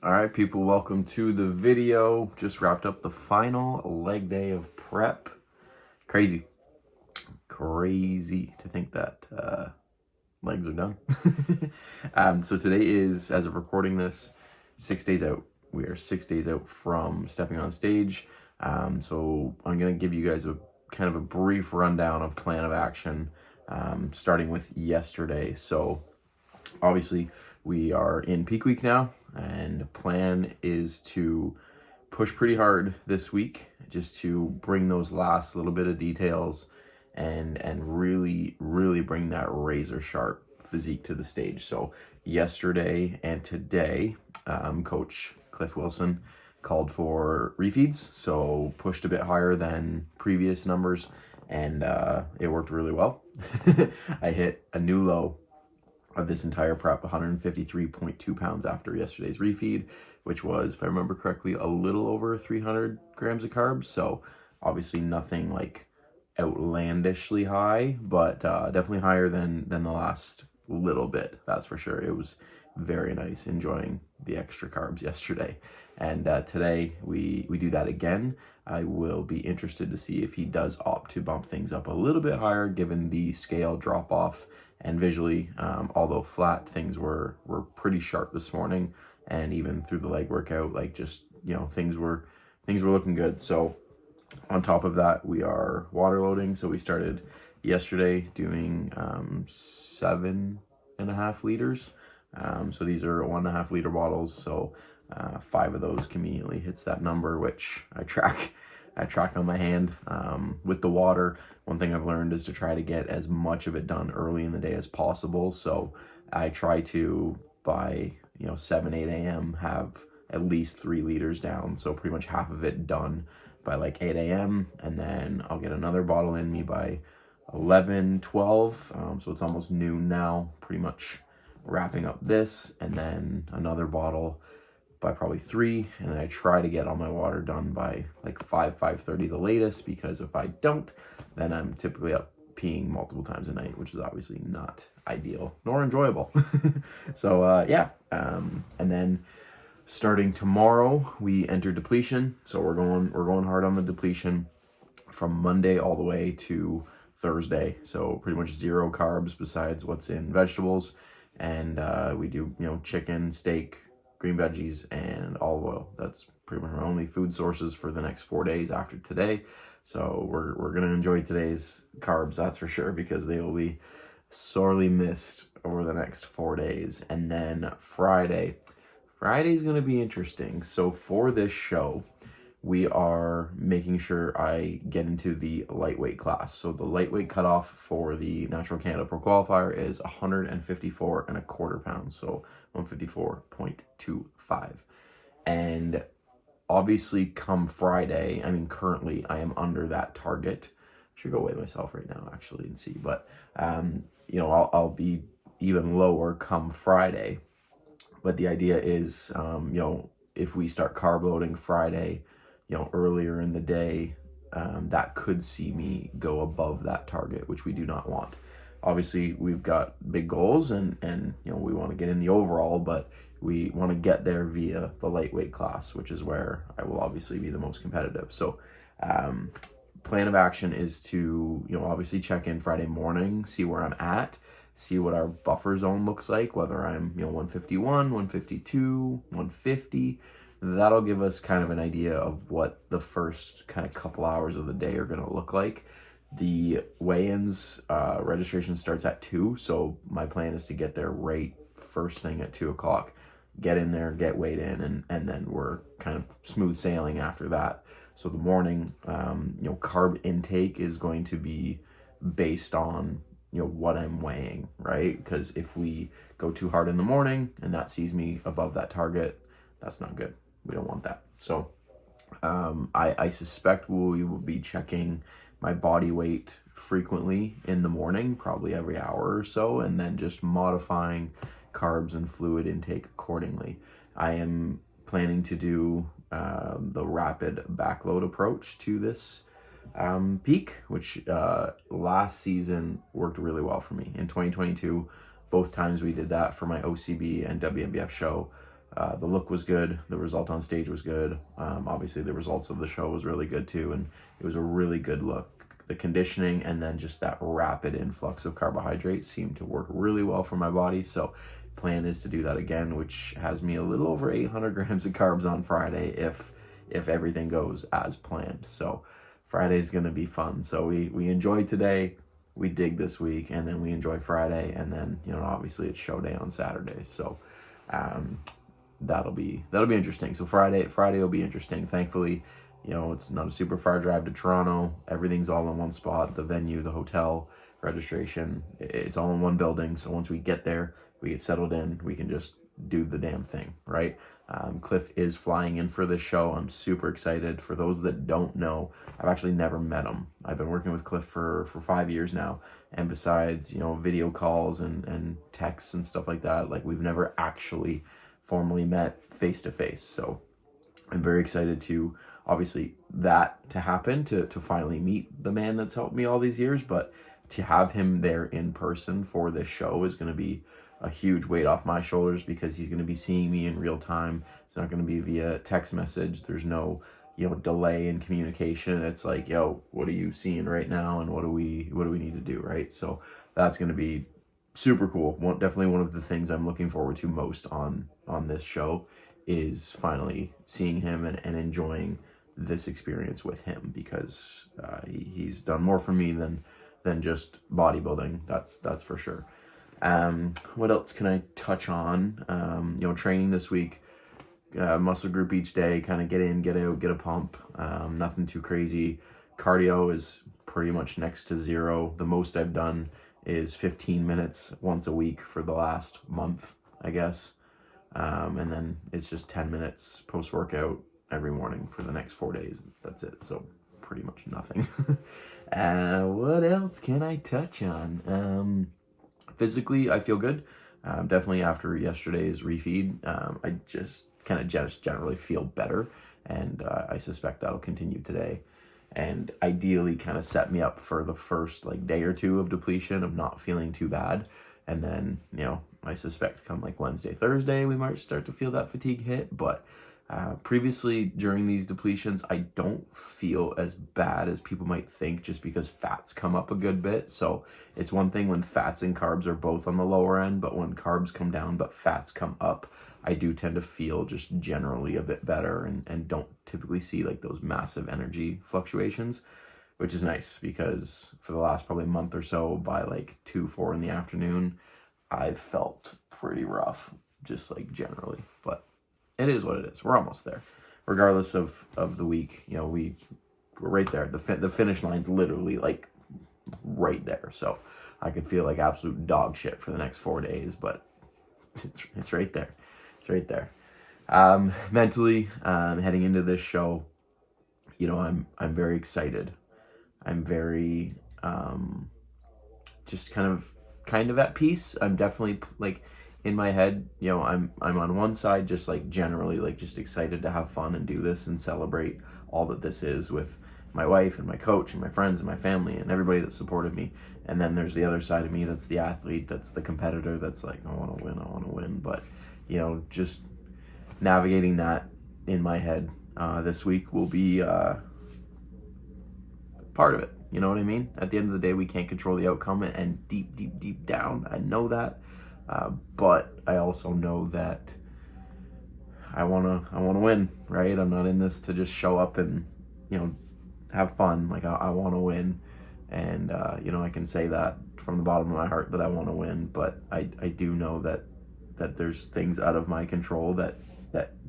All right, people, welcome to the video. Just wrapped up the final leg day of prep. Crazy to think that legs are done. So today is, as of recording this, 6 days out. We are 6 days out from stepping on stage. So I'm going to give you guys a kind of a brief rundown of plan of action, starting with yesterday. So obviously we are in peak week now, and the plan is to push pretty hard this week just to bring those last little bit of details and really bring that razor sharp physique to the stage. So yesterday and today, Coach Cliff Wilson called for refeeds, so pushed a bit higher than previous numbers, and it worked really well. I hit a new low of this entire prep, 153.2 pounds after yesterday's refeed, which was, if I remember correctly, a little over 300 grams of carbs. So obviously nothing like outlandishly high, but definitely higher than the last little bit, that's for sure. It was very nice enjoying the extra carbs yesterday, and today we do that again. I will be interested to see if he does opt to bump things up a little bit higher given the scale drop off, and visually, although flat, things were pretty sharp this morning, and even through the leg workout, like, just, you know, things were looking good. So on top of that, we are water loading. So we started yesterday doing 7.5 liters. So these are 1.5 liter bottles. So 5 of those conveniently hits that number, which I track on my hand. With the water, one thing I've learned is to try to get as much of it done early in the day as possible. So I try to, by 7, 8 a.m. have at least 3 liters down. So pretty much half of it done by like 8 a.m. And then I'll get another bottle in me by 11, 12. So it's almost noon now, pretty much wrapping up this, and then another bottle by probably 3, and then I try to get all my water done by like 5:30 the latest, because if I don't, then I'm typically up peeing multiple times a night, which is obviously not ideal nor enjoyable. So and then starting tomorrow we enter depletion. So we're going hard on the depletion from Monday all the way to Thursday. So pretty much 0 carbs besides what's in vegetables, and we do chicken, steak, green veggies, and olive oil. That's pretty much our only food sources for the next 4 days after today. So we're gonna enjoy today's carbs, that's for sure, because they will be sorely missed over the next 4 days. And then Friday's gonna be interesting. So for this show, we are making sure I get into the lightweight class. So the lightweight cutoff for the Natural Canada Pro Qualifier is 154.25 pounds. So 154.25. And obviously come Friday, currently I am under that target. I should go weigh myself right now actually and see, but I'll be even lower come Friday. But the idea is, if we start carb loading Friday, earlier in the day, that could see me go above that target, which we do not want. Obviously, we've got big goals, and we want to get in the overall, but we want to get there via the lightweight class, which is where I will obviously be the most competitive. So plan of action is to obviously check in Friday morning, see where I'm at, see what our buffer zone looks like, whether I'm 151, 152, 150. That'll give us kind of an idea of what the first kind of couple hours of the day are going to look like. The weigh-ins registration starts at 2, so my plan is to get there right first thing at 2 o'clock, get in there, get weighed in, and then we're kind of smooth sailing after that. So the morning, carb intake is going to be based on what I'm weighing, right? Because if we go too hard in the morning and that sees me above that target, that's not good. We don't want that. So I suspect we will be checking my body weight frequently in the morning, probably every hour or so, and then just modifying carbs and fluid intake accordingly. I am planning to do the rapid backload approach to this peak, which last season worked really well for me. In 2022, both times we did that for my OCB and WNBF show, The look was good. The result on stage was good. Obviously, the results of the show was really good too, and it was a really good look. The conditioning and then just that rapid influx of carbohydrates seemed to work really well for my body. So plan is to do that again, which has me a little over 800 grams of carbs on Friday if everything goes as planned. So Friday's going to be fun. So we enjoy today, we dig this week, and then we enjoy Friday, and then, you know, obviously it's show day on Saturday. So that'll be interesting. So Friday will be interesting. Thankfully, you know, it's not a super far drive to Toronto. Everything's all in one spot. The venue, the hotel, registration, it's all in one building. So once we get there, we get settled in, we can just do the damn thing, right? Cliff is flying in for this show. I'm super excited. For those that don't know, I've actually never met him. I've been working with Cliff for 5 years now. And besides, you know, video calls and texts and stuff like that, like we've never actually formally met face to face. So I'm very excited to, obviously, that to happen, to finally meet the man that's helped me all these years, but to have him there in person for this show is going to be a huge weight off my shoulders, because he's going to be seeing me in real time. It's not going to be via text message. There's no, you know, delay in communication. It's like, yo, what are you seeing right now, and what do we need to do, right? So that's going to be super cool. Definitely one of the things I'm looking forward to most on this show is finally seeing him and enjoying this experience with him, because he's done more for me than just bodybuilding. That's for sure. What else can I touch on? You know, training this week, muscle group each day, kind of get in, get out, get a pump. Nothing too crazy. Cardio is pretty much next to zero. The most I've done is 15 minutes once a week for the last month, I guess. And then it's just 10 minutes post-workout every morning for the next 4 days. That's it. So pretty much nothing. What else can I touch on? Physically, I feel good. Definitely after yesterday's refeed, I just kind of just generally feel better. And I suspect that'll continue today. And ideally kind of set me up for the first like day or two of depletion of not feeling too bad. And then, you know, I suspect come like Wednesday, Thursday, we might start to feel that fatigue hit. But previously during these depletions, I don't feel as bad as people might think, just because fats come up a good bit. So it's one thing when fats and carbs are both on the lower end, but when carbs come down but fats come up, I do tend to feel just generally a bit better and don't typically see like those massive energy fluctuations, which is nice, because for the last probably month or so, by like 2-4 in the afternoon, I've felt pretty rough, just like generally. But it is what it is. We're almost there. Regardless of the week, you know, we're right there. The finish line's literally like right there. So I could feel like absolute dog shit for the next 4 days, but it's right there. It's right there. Mentally, heading into this show, you know, I'm very excited. I'm very just kind of at peace. I'm definitely like in my head, you know, I'm on one side just like generally like just excited to have fun and do this and celebrate all that this is with my wife and my coach and my friends and my family and everybody that supported me. And then there's the other side of me that's the athlete, that's the competitor, that's like, I want to win. But, you know, just navigating that in my head this week will be part of it. You know what I mean? At the end of the day, we can't control the outcome, and deep down, I know that. But I also know that I wanna win, right? I'm not in this to just show up and, you know, have fun. Like I want to win, and you know, I can say that from the bottom of my heart that I want to win. But I do know that there's things out of my control that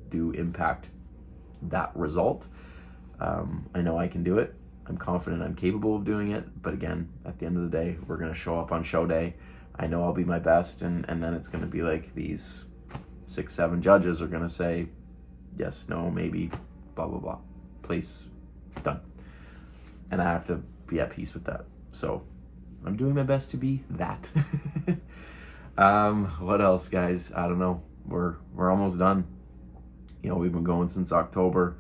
do impact that result. I know I can do it. I'm confident I'm capable of doing it. But again, at the end of the day, we're gonna show up on show day. I know I'll be my best, and then it's going to be like these 6-7 judges are going to say yes, no, maybe, blah, blah, blah. Place, done. And I have to be at peace with that. So I'm doing my best to be that. What else, guys? I don't know. We're almost done. You know, we've been going since October,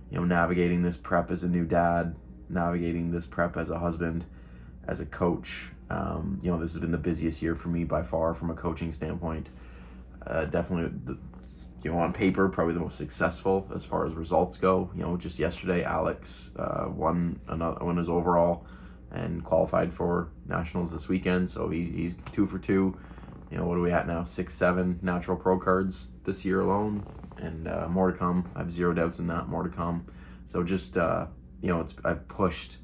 you know, navigating this prep as a new dad, navigating this prep as a husband, as a coach. You know, this has been the busiest year for me by far from a coaching standpoint. Definitely on paper, probably the most successful as far as results go. Just yesterday, Alex won his overall and qualified for nationals this weekend. So he's 2 for 2. What are we at now? 6, 7 natural pro cards this year alone, and more to come. I have zero doubts in that. More to come. So just I've pushed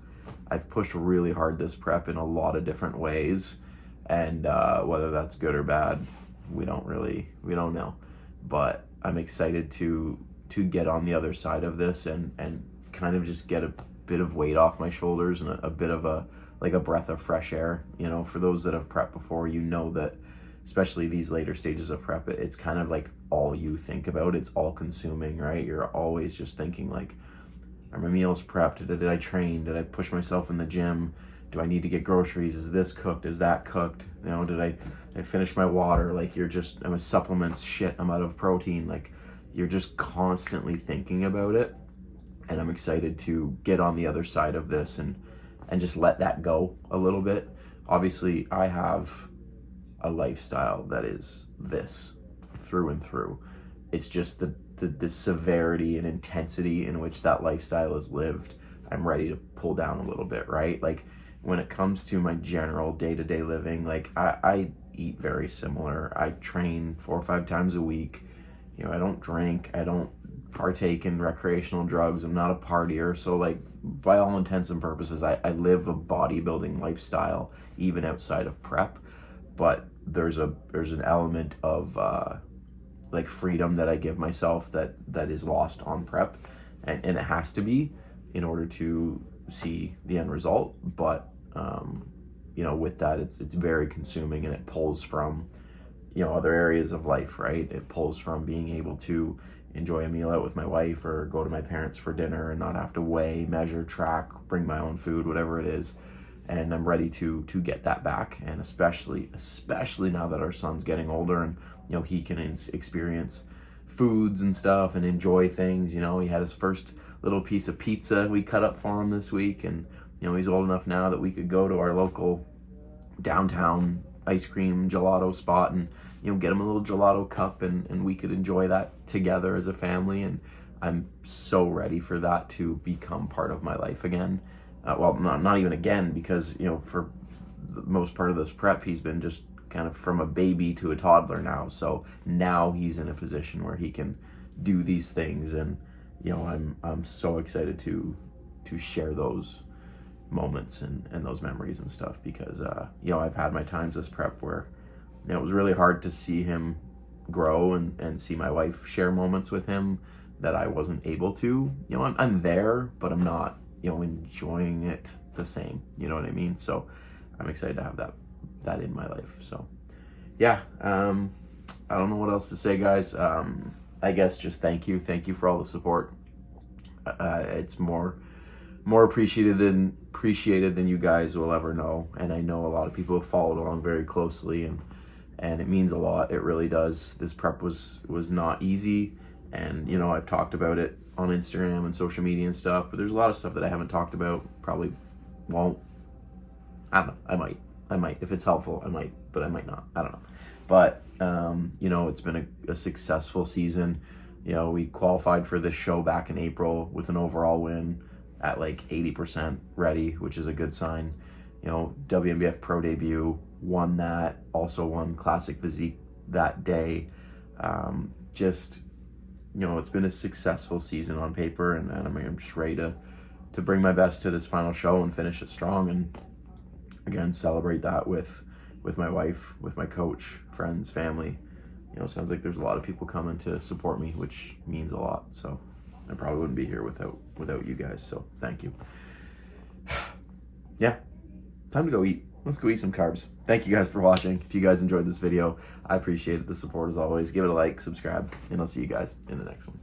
really hard this prep in a lot of different ways, and whether that's good or bad, we don't know. But I'm excited to get on the other side of this and kind of just get a bit of weight off my shoulders and a bit of a breath of fresh air. For those that have prepped before, that especially these later stages of prep, it's kind of like all you think about. It's all consuming, right? You're always just thinking like, are my meals prepped? Did I train? Did I push myself in the gym? Do I need to get groceries? Is this cooked? Is that cooked? Did I finish my water? Like, I'm a supplements, shit, I'm out of protein. Like, you're just constantly thinking about it. And I'm excited to get on the other side of this and just let that go a little bit. Obviously, I have a lifestyle that is this through and through. It's just the severity and intensity in which that lifestyle is lived, I'm ready to pull down a little bit, right? Like, when it comes to my general day-to-day living, like I eat very similar. I train 4 or 5 times a week. I don't drink. I don't partake in recreational drugs. I'm not a partier. So, like, by all intents and purposes, I live a bodybuilding lifestyle even outside of prep. But there's an element of like freedom that I give myself that is lost on prep, and it has to be in order to see the end result. But with that, it's very consuming, and it pulls from other areas of life, right? It pulls from being able to enjoy a meal out with my wife or go to my parents for dinner and not have to weigh, measure, track, bring my own food, whatever it is. And I'm ready to get that back, and especially now that our son's getting older and he can experience foods and stuff and enjoy things. He had his first little piece of pizza we cut up for him this week, and he's old enough now that we could go to our local downtown ice cream gelato spot and get him a little gelato cup, and we could enjoy that together as a family. And I'm so ready for that to become part of my life again. Well, not even again, because for the most part of this prep, he's been just kind of from a baby to a toddler now. So now he's in a position where he can do these things, and I'm so excited to share those moments and those memories and stuff, because I've had my times this prep where it was really hard to see him grow and see my wife share moments with him that I wasn't able to. I'm there, but I'm not enjoying it the same. You know what I mean? So I'm excited to have that in my life. So yeah, I don't know what else to say, guys. I guess just thank you for all the support. It's more appreciated than you guys will ever know, and I know a lot of people have followed along very closely, and it means a lot. It really does. This prep was not easy, and I've talked about it on Instagram and social media and stuff, but there's a lot of stuff that I haven't talked about. Probably won't. I don't know. I might if it's helpful. I might, but I might not. I don't know. But it's been a successful season. We qualified for this show back in April with an overall win at like 80% ready, which is a good sign. WNBF pro debut, won that. Also won Classic Physique that day. It's been a successful season on paper, and I'm just ready to bring my best to this final show and finish it strong, and again celebrate that with my wife, with my coach, friends, family. Sounds like there's a lot of people coming to support me, which means a lot. So I probably wouldn't be here without you guys. So thank you. Yeah, time to go eat. Let's go eat some carbs. Thank you guys for watching. If you guys enjoyed this video, I appreciate the support as always. Give it a like, subscribe, and I'll see you guys in the next one.